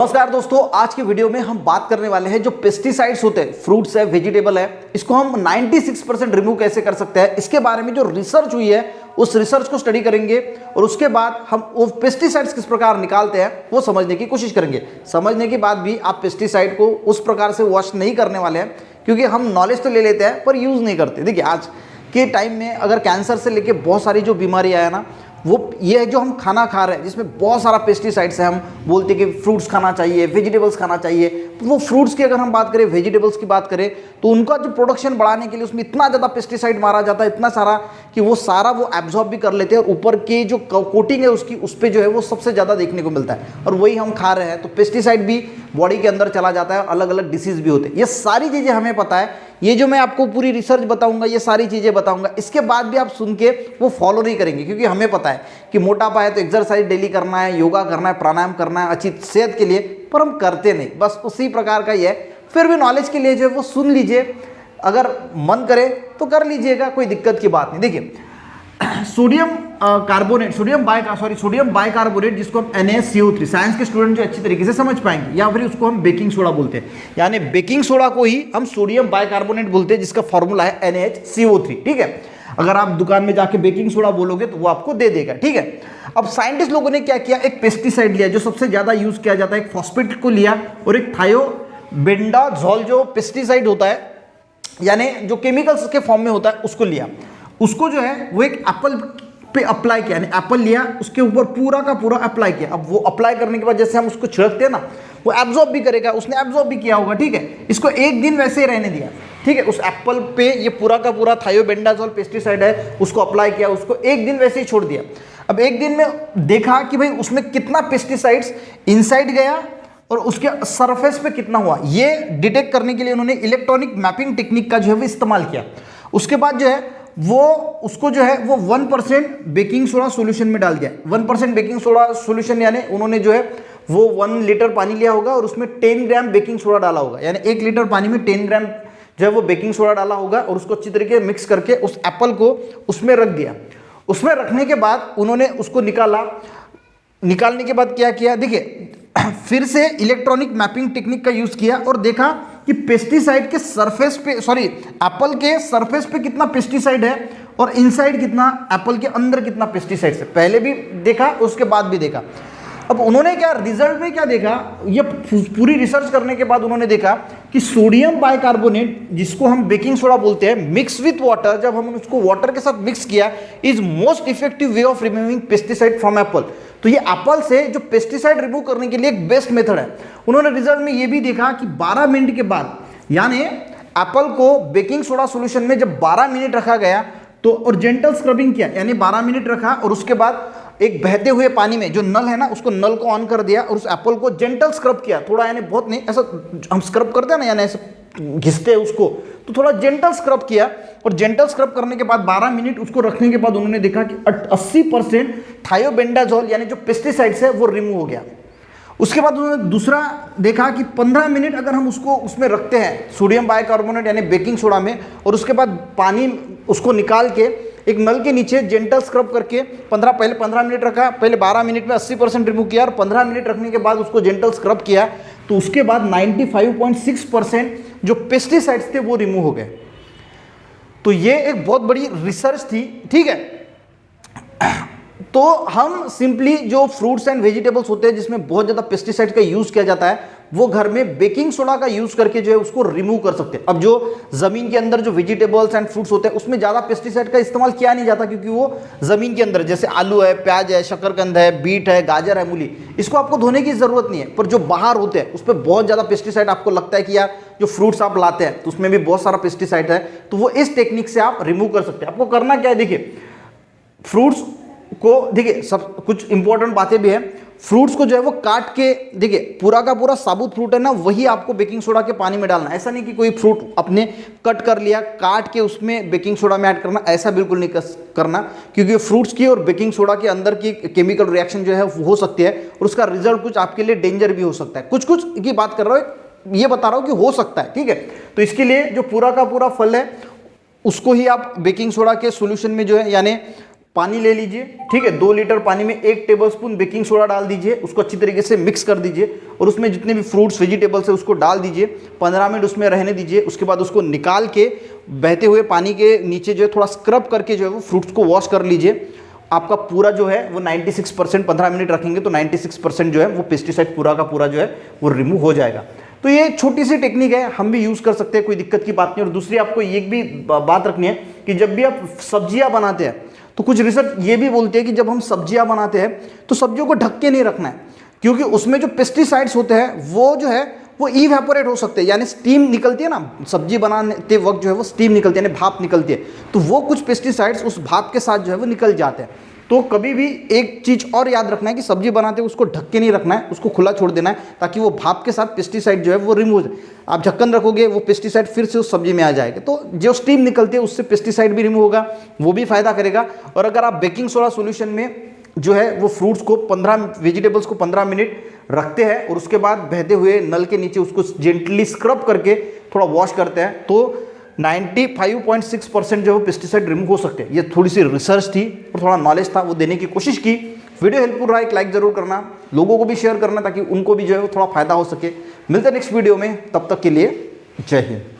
नमस्कार दोस्तों, आज की वीडियो में हम बात करने वाले हैं जो पेस्टिसाइड्स होते हैं, फ्रूट्स है, वेजिटेबल है, इसको हम 96% रिमूव कैसे कर सकते हैं, इसके बारे में जो रिसर्च हुई है उस रिसर्च को स्टडी करेंगे और उसके बाद हम वो पेस्टिसाइड्स किस प्रकार निकालते हैं वो समझने की कोशिश करेंगे। समझने के बाद भी आप पेस्टिसाइड को उस प्रकार से वॉश नहीं करने वाले हैं, क्योंकि हम नॉलेज तो ले लेते हैं पर यूज़ नहीं करते। देखिए, आज के टाइम में अगर कैंसर से लेके बहुत सारी जो बीमारियाँ है ना, वो ये है जो हम खाना खा रहे हैं जिसमें बहुत सारा पेस्टिसाइड्स है। हम बोलते हैं कि फ्रूट्स खाना चाहिए, वेजिटेबल्स खाना चाहिए, तो वो फ्रूट्स की अगर हम बात करें, वेजिटेबल्स की बात करें, तो उनका जो प्रोडक्शन बढ़ाने के लिए उसमें इतना ज़्यादा पेस्टिसाइड मारा जाता है, इतना सारा कि वो सारा वो एब्जॉर्ब भी कर लेते हैं और ऊपर की जो कोटिंग है उसकी, उस पर जो है वो सबसे ज़्यादा देखने को मिलता है और वही हम खा रहे हैं। तो पेस्टिसाइड भी बॉडी के अंदर चला जाता है, अलग अलग डिसीज़ भी होते हैं। ये सारी चीज़ें हमें पता है। ये जो मैं आपको पूरी रिसर्च बताऊंगा, ये सारी चीज़ें बताऊंगा, इसके बाद भी आप सुन के वो फॉलो नहीं करेंगे, क्योंकि हमें पता है कि मोटापा है तो एक्सरसाइज डेली करना है, योगा करना है, प्राणायाम करना है अच्छी सेहत के लिए, पर हम करते नहीं। बस उसी प्रकार का ही है। फिर भी नॉलेज के लिए जो है वो सुन लीजिए, अगर मन करे तो कर लीजिएगा, कोई दिक्कत की बात नहीं। देखिए, सोडियम बाइकार्बोनेट जिसको हम NaCO3, साइंस के स्टूडेंट जो अच्छी तरीके से समझ पाएंगे, या फिर उसको हम बेकिंग सोडा बोलते हैं, यानी बेकिंग सोडा को ही हम सोडियम बाइकार्बोनेट बोलते हैं, जिसका फॉर्मूला है NaHCO3। ठीक है, अगर आप दुकान में जाके बेकिंग सोडा बोलोगे तो वो आपको दे देगा। ठीक है, अब साइंटिस्ट लोगों ने क्या किया, एक पेस्टिसाइड लिया जो सबसे ज्यादा यूज किया जाता है, एक फॉस्फेट को लिया और एक थायोबेंडाजोल जो पेस्टिसाइड होता है, यानी जो केमिकल्स के फॉर्म में होता है, उसको लिया। उसको जो है वो एक एप्पल पे अप्लाई किया, यानी एप्पल लिया, उसके ऊपर पूरा का पूरा अप्लाई किया। अब वो अप्लाई करने के बाद जैसे हम उसको छिड़कते हैं ना, वो एब्जॉर्ब भी करेगा, उसने एब्जॉर्ब भी किया होगा। ठीक है, इसको एक दिन वैसे ही रहने दिया। ठीक है, उस एप्पल पे ये पूरा का पूरा थायोबेंडाजोल पेस्टिसाइड है, उसको अप्लाई किया, उसको एक दिन वैसे ही छोड़ दिया। अब एक दिन में देखा कि भाई उसमें कितना पेस्टिसाइड्स इनसाइड गया और उसके सरफेस पे कितना हुआ, ये डिटेक्ट करने के लिए उन्होंने इलेक्ट्रॉनिक मैपिंग टेक्निक का जो है वो इस्तेमाल किया। उसके बाद जो है वो उसको जो है वो 1% बेकिंग सोडा सॉल्यूशन में डाल दिया। 1% बेकिंग सोडा सॉल्यूशन, यानी उन्होंने जो है वो 1 लीटर पानी लिया होगा और उसमें 10 ग्राम बेकिंग सोडा डाला होगा, यानी 1 लीटर पानी में 10 ग्राम जो है वो बेकिंग सोडा डाला होगा और उसको अच्छी तरीके से मिक्स करके उस एप्पल को उसमें रख दिया। उसमें रखने के बाद उन्होंने उसको निकाला। निकालने के बाद क्या किया, देखिए, फिर से इलेक्ट्रॉनिक मैपिंग टेक्निक का यूज किया और देखा कि पेस्टिसाइड के सरफेस पे, एप्पल के सरफेस पे कितना पेस्टिसाइड है और इनसाइड कितना, एप्पल के अंदर कितना पेस्टिसाइड है। पहले भी देखा, उसके बाद भी देखा। अब उन्होंने क्या रिजल्ट में क्या देखा, ये पूरी रिसर्च करने के बाद उन्होंने देखा कि सोडियम बाइकार्बोनेट, जिसको हम बेकिंग सोडा बोलते हैं, मिक्स विथ वाटर, जब हम उसको वाटर के साथ मिक्स किया, is most effective way of removing pesticide from Apple. तो ये एप्पल से जो पेस्टिसाइड रिमूव करने के लिए एक बेस्ट मेथड है। उन्होंने रिजल्ट में ये भी देखा कि 12 मिनट के बाद, यानी एप्पल को बेकिंग सोडा सॉल्यूशन में जब 12 मिनट रखा गया तो, और जेंटल स्क्रबिंग किया, यानी 12 मिनट रखा और उसके बाद एक बहते हुए पानी में जो नल है ना, उसको नल को ऑन कर दिया और उस एप्पल को जेंटल स्क्रब किया, थोड़ा, यानी बहुत नहीं, ऐसा हम स्क्रब करते हैं ना, यानी ऐसे घिसते हैं उसको, तो थोड़ा जेंटल स्क्रब किया। और जेंटल स्क्रब करने के बाद 12 मिनट उसको रखने के बाद उन्होंने देखा कि 80% थायोबेंडाजोल, यानी जो पेस्टिसाइड्स है, वो रिमूव हो गया। उसके बाद उन्होंने दूसरा देखा कि 15 मिनट अगर हम उसको उसमें रखते हैं, सोडियम बाइकार्बोनेट यानी बेकिंग सोडा में, और उसके बाद पानी उसको निकाल के एक नल के नीचे जेंटल स्क्रब करके पहले 15 मिनट रखा, पहले 12 मिनट में 80% रिमूव किया और 15 मिनट रखने के बाद उसको जेंटल स्क्रब किया, तो उसके बाद 95.6% जो पेस्टिसाइड्स थे वो रिमूव हो गए। तो ये एक बहुत बड़ी रिसर्च थी। ठीक है, तो हम सिंपली जो फ्रूट्स एंड वेजिटेबल्स होते हैं जिसमें बहुत ज़्यादा पेस्टिसाइड का यूज़ किया जाता है, वो घर में बेकिंग सोडा का यूज़ करके जो है उसको रिमूव कर सकते हैं। अब जो ज़मीन के अंदर जो वेजिटेबल्स एंड फ्रूट्स होते हैं उसमें ज़्यादा पेस्टिसाइड का इस्तेमाल किया नहीं जाता, क्योंकि वो ज़मीन के अंदर, जैसे आलू है, प्याज है, शकरकंद है, बीट है, गाजर है, मूली, इसको आपको धोने की ज़रूरत नहीं है। पर जो बाहर होते हैं उस पर बहुत ज़्यादा पेस्टिसाइड, आपको लगता है कि यार जो फ्रूट्स आप लाते हैं तो उसमें भी बहुत सारा पेस्टिसाइड है, तो वो इस टेक्निक से आप रिमूव कर सकते हैं। आपको करना क्या है, देखिए, फ्रूट्स को, देखिए, सब कुछ इंपॉर्टेंट बातें भी हैं। फ्रूट्स को जो है वो काट के, देखिए, पूरा का पूरा साबुत फ्रूट है ना, वही आपको बेकिंग सोडा के पानी में डालना। ऐसा नहीं कि कोई फ्रूट अपने कट कर लिया, काट के उसमें बेकिंग सोडा में ऐड करना, ऐसा बिल्कुल नहीं करना, क्योंकि फ्रूट्स की और बेकिंग सोडा के अंदर की केमिकल रिएक्शन जो है हो सकती है और उसका रिजल्ट कुछ आपके लिए डेंजर भी हो सकता है। कुछ कुछ की बात कर रहा हूँ, ये बता रहा हूँ कि हो सकता है। ठीक है, तो इसके लिए जो पूरा का पूरा फल है उसको ही आप बेकिंग सोडा के सोल्यूशन में जो है, यानी पानी ले लीजिए, ठीक है, 2 लीटर पानी में 1 टेबलस्पून बेकिंग सोडा डाल दीजिए, उसको अच्छी तरीके से मिक्स कर दीजिए और उसमें जितने भी फ्रूट्स वेजिटेबल्स है उसको डाल दीजिए, 15 मिनट उसमें रहने दीजिए। उसके बाद उसको निकाल के बहते हुए पानी के नीचे जो है थोड़ा स्क्रब करके जो है वो फ्रूट्स को वॉश कर लीजिए। आपका पूरा जो है वो 96%, 15 मिनट रखेंगे तो 96% जो है वो पेस्टिसाइड पूरा का पूरा जो है वो रिमूव हो जाएगा। तो ये छोटी सी टेक्निक है, हम भी यूज़ कर सकते हैं, कोई दिक्कत की बात नहीं। और दूसरी आपको ये भी बात रखनी है कि जब भी आप सब्जियां बनाते हैं तो कुछ रिसर्च ये भी बोलते हैं कि जब हम सब्जियां बनाते हैं तो सब्जियों को ढक के नहीं रखना है, क्योंकि उसमें जो पेस्टिसाइड्स होते हैं वो जो है वो इवेपोरेट हो सकते हैं, यानी स्टीम निकलती है ना, सब्जी बनाते वक्त जो है वो स्टीम निकलती है, यानी भाप निकलती है, तो वो कुछ पेस्टिसाइड्स उस भाप के साथ जो है वो निकल जाते हैं। तो कभी भी एक चीज़ और याद रखना है कि सब्जी बनाते हुए उसको ढक के नहीं रखना है, उसको खुला छोड़ देना है ताकि वो भाप के साथ पेस्टिसाइड जो है वो रिमूव हो जाए। आप ढक्कन रखोगे वो पेस्टिसाइड फिर से उस सब्जी में आ जाएगा, तो जो स्टीम निकलती है उससे पेस्टिसाइड भी रिमूव होगा, वो भी फायदा करेगा। और अगर आप बेकिंग सोडा सॉल्यूशन में जो है वो फ्रूट्स को 15 वेजिटेबल्स को 15 मिनट रखते हैं और उसके बाद बहते हुए नल के नीचे उसको जेंटली स्क्रब करके थोड़ा वॉश करते हैं तो 95.6% जो पेस्टिसाइड रिमूव हो सकते हैं। ये थोड़ी सी रिसर्च थी और थोड़ा नॉलेज था, वो देने की कोशिश की। वीडियो हेल्पफुल रहा, एक लाइक जरूर करना, लोगों को भी शेयर करना ताकि उनको भी जो है वो थोड़ा फायदा हो सके। मिलते हैं नेक्स्ट वीडियो में, तब तक के लिए जय हिंद।